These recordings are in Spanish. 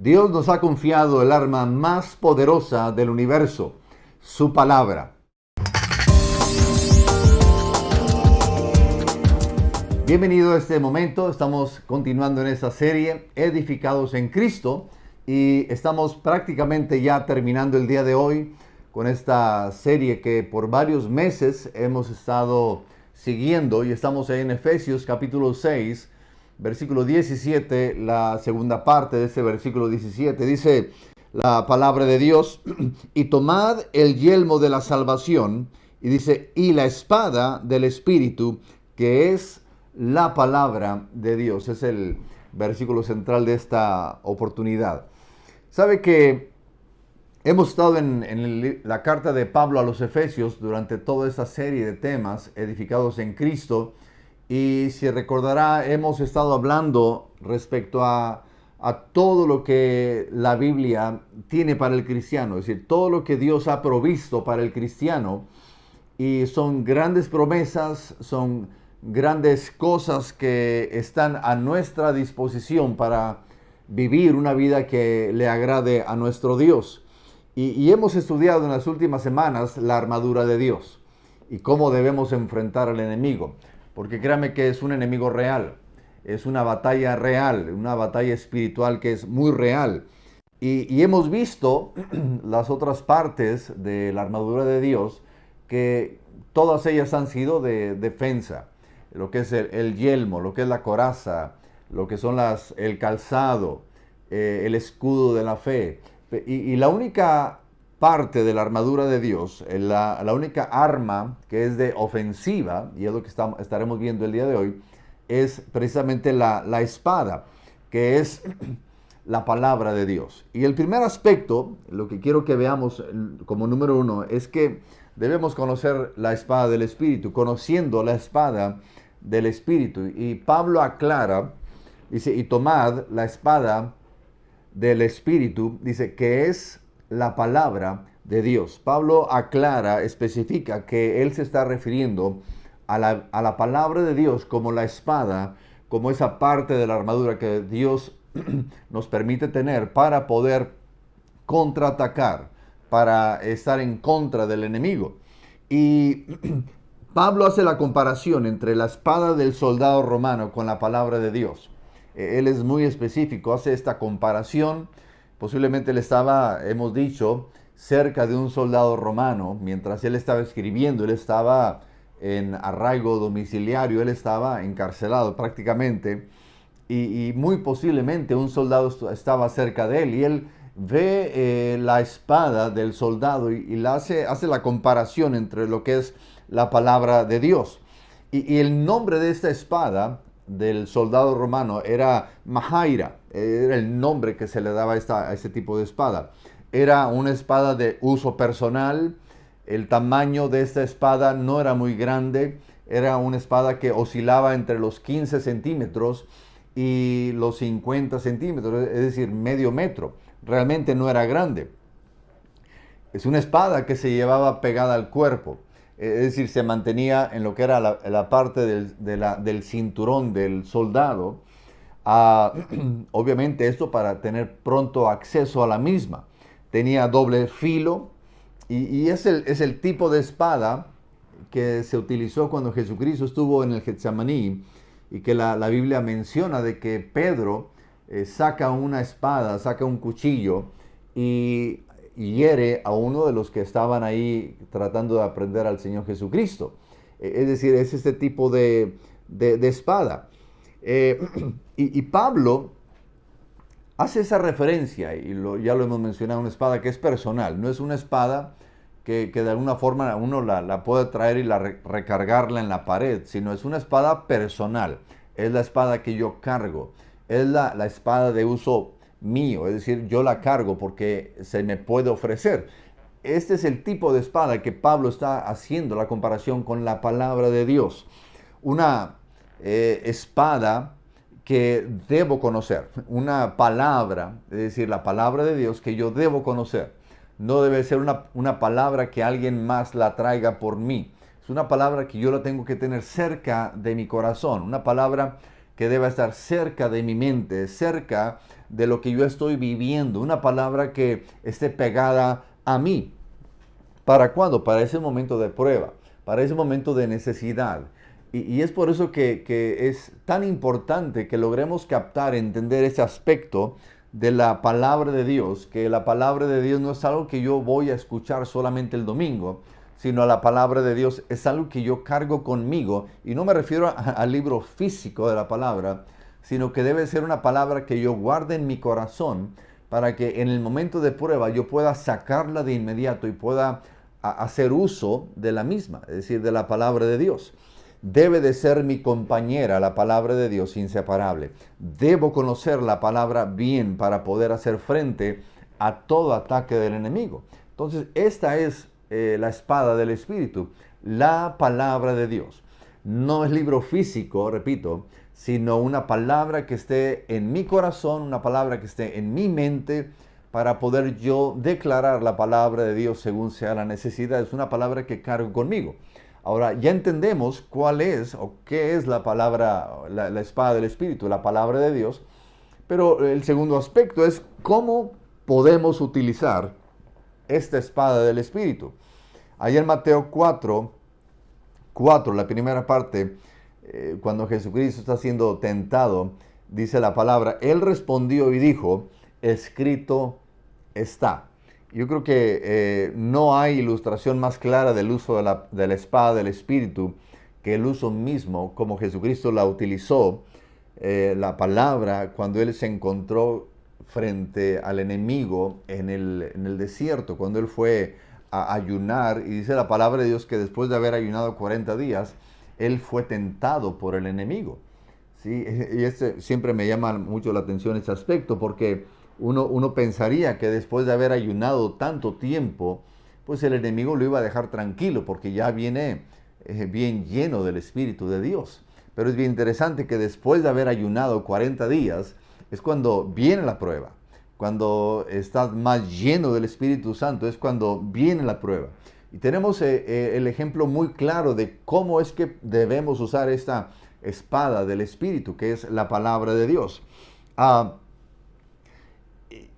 Dios nos ha confiado el arma más poderosa del universo, su palabra. Bienvenido a este momento, estamos continuando en esta serie, Edificados en Cristo, y estamos prácticamente ya terminando el día de hoy con esta serie que por varios meses hemos estado siguiendo, y estamos en Efesios capítulo 6, versículo 17, la segunda parte de ese versículo 17, dice la palabra de Dios: y tomad el yelmo de la salvación, y dice, y la espada del Espíritu, que es la palabra de Dios. Es el versículo central de esta oportunidad. Sabe que hemos estado en la carta de Pablo a los Efesios durante toda esta serie de temas edificados en Cristo. Y si recordará, hemos estado hablando respecto a todo lo que la Biblia tiene para el cristiano, es decir, todo lo que Dios ha provisto para el cristiano. Y son grandes promesas, son grandes cosas que están a nuestra disposición para vivir una vida que le agrade a nuestro Dios. Y hemos estudiado en las últimas semanas la armadura de Dios y cómo debemos enfrentar al enemigo. Porque créame que es un enemigo real, es una batalla real, una batalla espiritual que es muy real. Y hemos visto las otras partes de la armadura de Dios, que todas ellas han sido de defensa. Lo que es el yelmo, lo que es la coraza, lo que son el calzado, el escudo de la fe. Y la única parte de la armadura de Dios, la única arma que es de ofensiva, y es lo que estaremos viendo el día de hoy, es precisamente la espada, que es la palabra de Dios. Y el primer aspecto, lo que quiero que veamos como número uno, es que debemos conocer la espada del Espíritu, conociendo la espada del Espíritu. Y Pablo aclara, dice, y tomad la espada del Espíritu, dice, que es la palabra de Dios. Pablo aclara, especifica que él se está refiriendo a la palabra de Dios como la espada, como esa parte de la armadura que Dios nos permite tener para poder contraatacar, para estar en contra del enemigo. Y Pablo hace la comparación entre la espada del soldado romano con la palabra de Dios. Él es muy específico, hace esta comparación. Posiblemente él estaba, hemos dicho, cerca de un soldado romano. Mientras él estaba escribiendo, él estaba en arraigo domiciliario, él estaba encarcelado prácticamente. Y muy posiblemente un soldado estaba cerca de él, y él ve la espada del soldado y hace la comparación entre lo que es la palabra de Dios. Y el nombre de esta espada del soldado romano era Mahaira, era el nombre que se le daba a este tipo de espada. Era una espada de uso personal. El tamaño de esta espada no era muy grande, era una espada que oscilaba entre los 15 centímetros y los 50 centímetros, es decir, medio metro. Realmente no era grande. Es una espada que se llevaba pegada al cuerpo, es decir, se mantenía en lo que era la parte del cinturón del soldado. Obviamente esto para tener pronto acceso a la misma. Tenía doble filo, y es el tipo de espada que se utilizó cuando Jesucristo estuvo en el Getsemaní, y que la Biblia menciona de que Pedro saca una espada, saca un cuchillo y hiere a uno de los que estaban ahí tratando de aprender al Señor Jesucristo. Es decir, es este tipo de espada. Y Pablo hace esa referencia, y ya lo hemos mencionado, una espada que es personal, no es una espada que de alguna forma uno la puede traer y recargarla en la pared, sino es una espada personal. Es la espada que yo cargo, es la espada de uso mío, es decir, yo la cargo porque se me puede ofrecer. Este es el tipo de espada que Pablo está haciendo la comparación con la palabra de Dios. Una espada que debo conocer, una palabra, es decir, la palabra de Dios que yo debo conocer. No debe ser una palabra que alguien más la traiga por mí. Es una palabra que yo la tengo que tener cerca de mi corazón, una palabra que deba estar cerca de mi mente, cerca de lo que yo estoy viviendo, una palabra que esté pegada a mí. ¿Para cuándo? Para ese momento de prueba, para ese momento de necesidad. Y es por eso que es tan importante que logremos captar, entender ese aspecto de la palabra de Dios, que la palabra de Dios no es algo que yo voy a escuchar solamente el domingo, sino la palabra de Dios es algo que yo cargo conmigo, y no me refiero al libro físico de la palabra, sino que debe ser una palabra que yo guarde en mi corazón para que en el momento de prueba yo pueda sacarla de inmediato y pueda hacer uso de la misma, es decir, de la palabra de Dios. Debe de ser mi compañera la palabra de Dios inseparable. Debo conocer la palabra bien para poder hacer frente a todo ataque del enemigo. Entonces, esta es la espada del Espíritu, la palabra de Dios. No es libro físico, repito, sino una palabra que esté en mi corazón, una palabra que esté en mi mente, para poder yo declarar la palabra de Dios según sea la necesidad. Es una palabra que cargo conmigo. Ahora, ya entendemos cuál es o qué es la palabra, la espada del Espíritu, la palabra de Dios. Pero el segundo aspecto es cómo podemos utilizar esta espada del Espíritu. Allá en Mateo 4, la primera parte, cuando Jesucristo está siendo tentado, dice la palabra, Él respondió y dijo, escrito está. Yo creo que no hay ilustración más clara del uso de la espada del Espíritu que el uso mismo, como Jesucristo la utilizó, la palabra, cuando Él se encontró frente al enemigo en el desierto, cuando Él fue a ayunar, y dice la palabra de Dios que después de haber ayunado 40 días, Él fue tentado por el enemigo. ¿Sí? Y siempre me llama mucho la atención ese aspecto, porque uno pensaría que después de haber ayunado tanto tiempo, pues el enemigo lo iba a dejar tranquilo, porque ya viene bien lleno del Espíritu de Dios. Pero es bien interesante que después de haber ayunado 40 días, es cuando viene la prueba. Cuando estás más lleno del Espíritu Santo, es cuando viene la prueba. Y tenemos el ejemplo muy claro de cómo es que debemos usar esta espada del Espíritu, que es la palabra de Dios.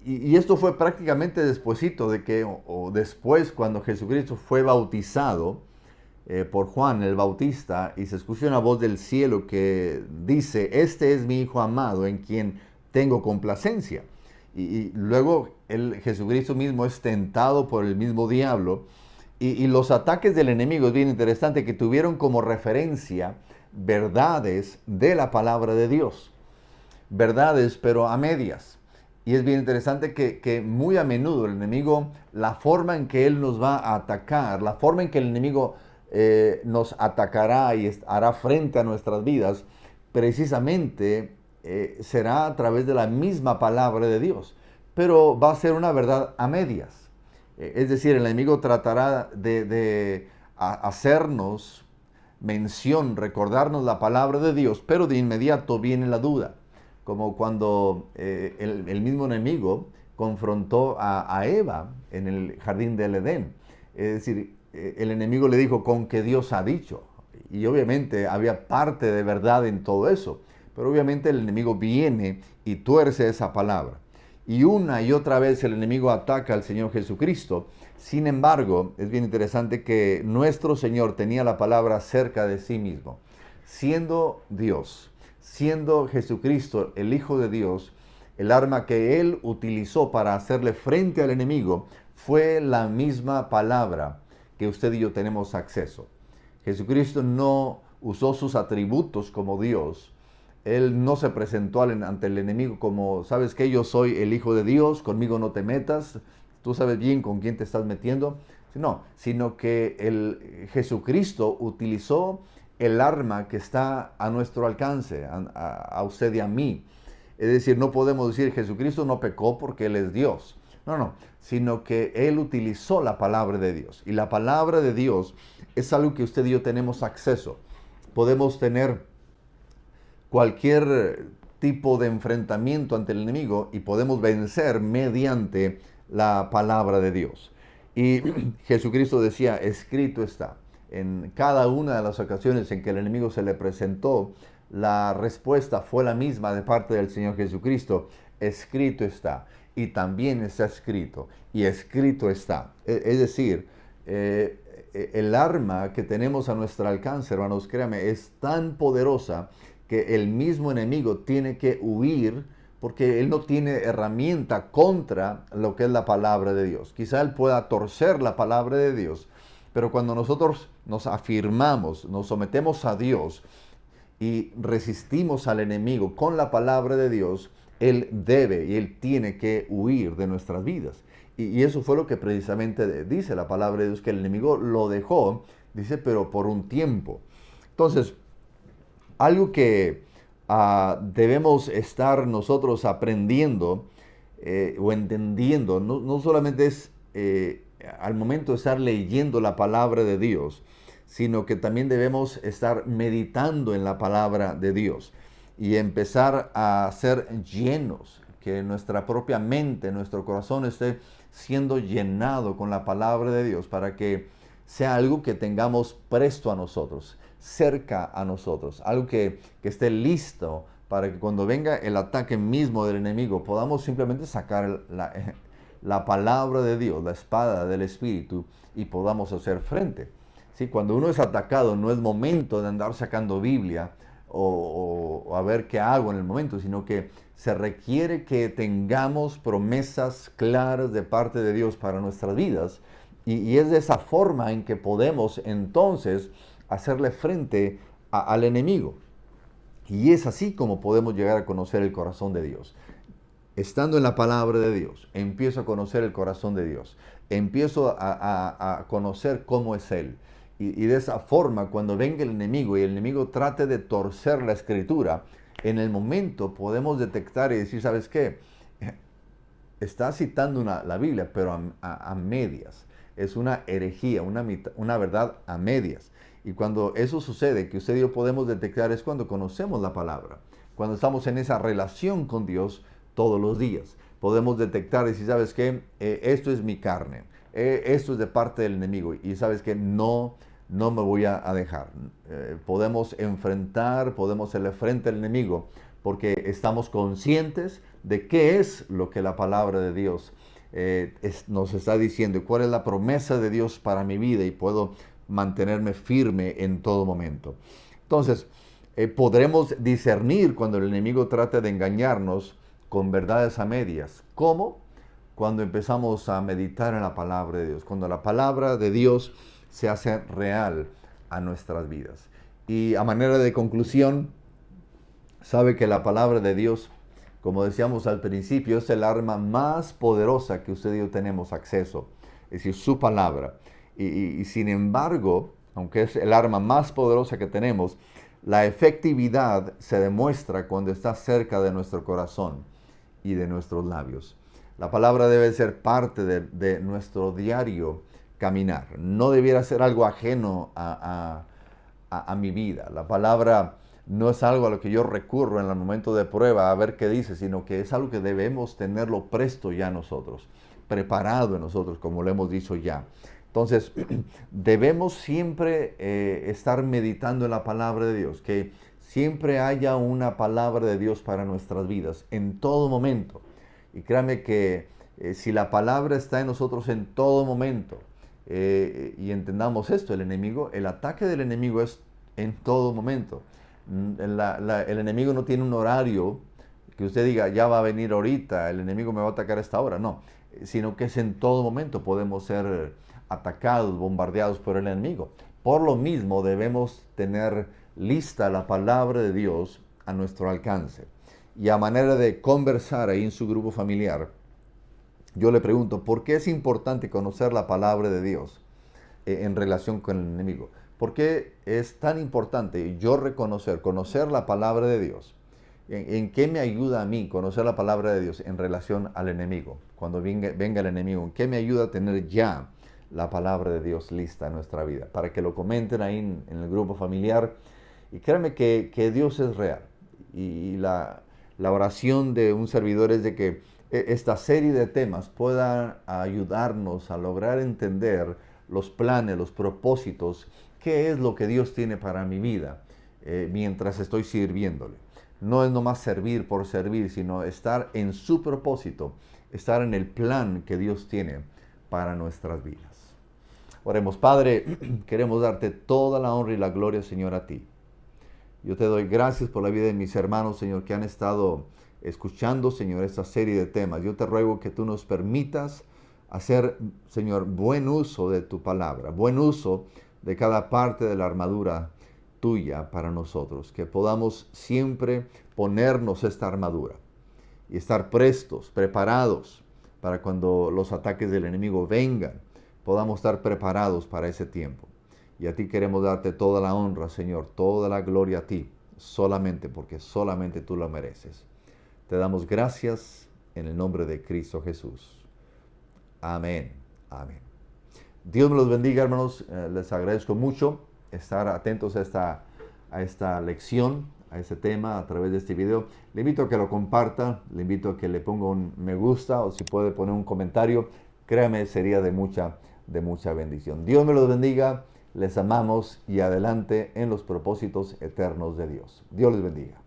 Y esto fue prácticamente despuesito de que, o después, cuando Jesucristo fue bautizado por Juan el Bautista, y se escuchó una voz del cielo que dice, este es mi Hijo amado en quien tengo complacencia. Y luego Jesucristo mismo es tentado por el mismo diablo, y los ataques del enemigo, es bien interesante, que tuvieron como referencia verdades de la palabra de Dios. Verdades, pero a medias. Y es bien interesante que muy a menudo el enemigo, la forma en que él nos va a atacar, la forma en que el enemigo nos atacará y hará frente a nuestras vidas, precisamente será a través de la misma palabra de Dios. Pero va a ser una verdad a medias. Es decir, el enemigo tratará de hacernos mención, recordarnos la palabra de Dios, pero de inmediato viene la duda. Como cuando el mismo enemigo confrontó a Eva en el jardín del Edén. Es decir, el enemigo le dijo, con que Dios ha dicho. Y obviamente había parte de verdad en todo eso. Pero obviamente el enemigo viene y tuerce esa palabra. Y una y otra vez el enemigo ataca al Señor Jesucristo. Sin embargo, es bien interesante que nuestro Señor tenía la palabra cerca de sí mismo. Siendo Dios, siendo Jesucristo el Hijo de Dios, el arma que Él utilizó para hacerle frente al enemigo fue la misma palabra que usted y yo tenemos acceso. Jesucristo no usó sus atributos como Dios. Él no se presentó ante el enemigo como, ¿sabes qué? Yo soy el Hijo de Dios, conmigo no te metas, tú sabes bien con quién te estás metiendo. No, sino que Jesucristo utilizó el arma que está a nuestro alcance, a usted y a mí. Es decir, no podemos decir Jesucristo no pecó porque Él es Dios. No, sino que Él utilizó la palabra de Dios. Y la palabra de Dios es algo que usted y yo tenemos acceso. Podemos tener cualquier tipo de enfrentamiento ante el enemigo y podemos vencer mediante la palabra de Dios. Y Jesucristo decía, escrito está. En cada una de las ocasiones en que el enemigo se le presentó la respuesta fue la misma de parte del Señor Jesucristo. Escrito está. Y también está escrito. Y escrito está. Es decir, el arma que tenemos a nuestro alcance, hermanos, créanme, es tan poderosa que el mismo enemigo tiene que huir porque él no tiene herramienta contra lo que es la palabra de Dios. Quizá él pueda torcer la palabra de Dios, pero cuando nosotros nos afirmamos, nos sometemos a Dios y resistimos al enemigo con la palabra de Dios, él debe y él tiene que huir de nuestras vidas. Y eso fue lo que precisamente dice la palabra de Dios, que el enemigo lo dejó, dice, pero por un tiempo. Entonces, algo que debemos estar nosotros aprendiendo o entendiendo, no solamente es al momento de estar leyendo la palabra de Dios, sino que también debemos estar meditando en la palabra de Dios y empezar a ser llenos, que nuestra propia mente, nuestro corazón esté siendo llenado con la palabra de Dios para que sea algo que tengamos presto a nosotros, cerca a nosotros, algo que esté listo para que cuando venga el ataque mismo del enemigo podamos simplemente sacar la palabra de Dios, la espada del Espíritu, y podamos hacer frente. ¿Sí? Cuando uno es atacado no es momento de andar sacando Biblia o a ver qué hago en el momento, sino que se requiere que tengamos promesas claras de parte de Dios para nuestras vidas, y es de esa forma en que podemos entonces hacerle frente al enemigo. Y es así como podemos llegar a conocer el corazón de Dios. Estando en la palabra de Dios, empiezo a conocer el corazón de Dios. Empiezo a conocer cómo es Él. Y de esa forma, cuando venga el enemigo y el enemigo trate de torcer la escritura, en el momento podemos detectar y decir, ¿sabes qué? Está citando la Biblia, pero a medias. Es una herejía, una verdad a medias. Y cuando eso sucede, que usted y yo podemos detectar, es cuando conocemos la palabra. Cuando estamos en esa relación con Dios todos los días. Podemos detectar y decir, ¿sabes qué? Esto es mi carne. Esto es de parte del enemigo. Y ¿sabes qué? No me voy a dejar. Podemos enfrentar, podemos hacerle frente al enemigo porque estamos conscientes de qué es lo que la palabra de Dios nos está diciendo, cuál es la promesa de Dios para mi vida, y puedo mantenerme firme en todo momento. Entonces, podremos discernir cuando el enemigo trate de engañarnos con verdades a medias. ¿Cómo? Cuando empezamos a meditar en la palabra de Dios, cuando la palabra de Dios se hace real a nuestras vidas. Y a manera de conclusión, sabe que la palabra de Dios, como decíamos al principio, es el arma más poderosa que usted y yo tenemos acceso, es decir, su palabra. Y sin embargo, aunque es el arma más poderosa que tenemos, la efectividad se demuestra cuando está cerca de nuestro corazón y de nuestros labios. La palabra debe ser parte de nuestro diario caminar. No debiera ser algo ajeno a mi vida. La palabra no es algo a lo que yo recurro en el momento de prueba a ver qué dice, sino que es algo que debemos tenerlo presto ya nosotros, preparado en nosotros, como lo hemos dicho ya. Entonces, debemos siempre estar meditando en la palabra de Dios, que siempre haya una palabra de Dios para nuestras vidas, en todo momento. Y créame que si la palabra está en nosotros en todo momento, y entendamos esto, el ataque del enemigo es en todo momento. El enemigo no tiene un horario que usted diga, ya va a venir ahorita, el enemigo me va a atacar a esta hora. No, sino que es en todo momento. Podemos ser atacados, bombardeados por el enemigo. Por lo mismo debemos tener lista la palabra de Dios a nuestro alcance. Y a manera de conversar ahí en su grupo familiar, yo le pregunto, ¿por qué es importante conocer la palabra de Dios en relación con el enemigo? ¿Por qué es tan importante yo conocer la palabra de Dios? ¿En qué me ayuda a mí conocer la palabra de Dios en relación al enemigo? Cuando venga el enemigo, ¿en qué me ayuda a tener ya la palabra de Dios lista en nuestra vida? Para que lo comenten ahí en el grupo familiar. Y créanme que Dios es real. Y la oración de un servidor es de que esta serie de temas pueda ayudarnos a lograr entender los planes, los propósitos, qué es lo que Dios tiene para mi vida. mientras estoy sirviéndole. No es nomás servir por servir, sino estar en su propósito, estar en el plan que Dios tiene para nuestras vidas. Oremos. Padre, queremos darte toda la honra y la gloria, Señor, a ti. Yo te doy gracias por la vida de mis hermanos, Señor, que han estado escuchando, Señor, esta serie de temas. Yo te ruego que tú nos permitas hacer, Señor, buen uso de tu palabra, buen uso de cada parte de la armadura tuya para nosotros, que podamos siempre ponernos esta armadura y estar prestos, preparados para cuando los ataques del enemigo vengan, podamos estar preparados para ese tiempo. Y a ti queremos darte toda la honra, Señor, toda la gloria a ti, solamente porque solamente tú lo mereces. Te damos gracias en el nombre de Cristo Jesús. Amén. Amén. Dios me los bendiga, hermanos. Les agradezco mucho estar atentos a esta lección, a este tema a través de este video. Le invito a que lo comparta, le invito a que le ponga un me gusta o si puede poner un comentario. Créame, sería de mucha bendición. Dios me los bendiga. Les amamos y adelante en los propósitos eternos de Dios. Dios les bendiga.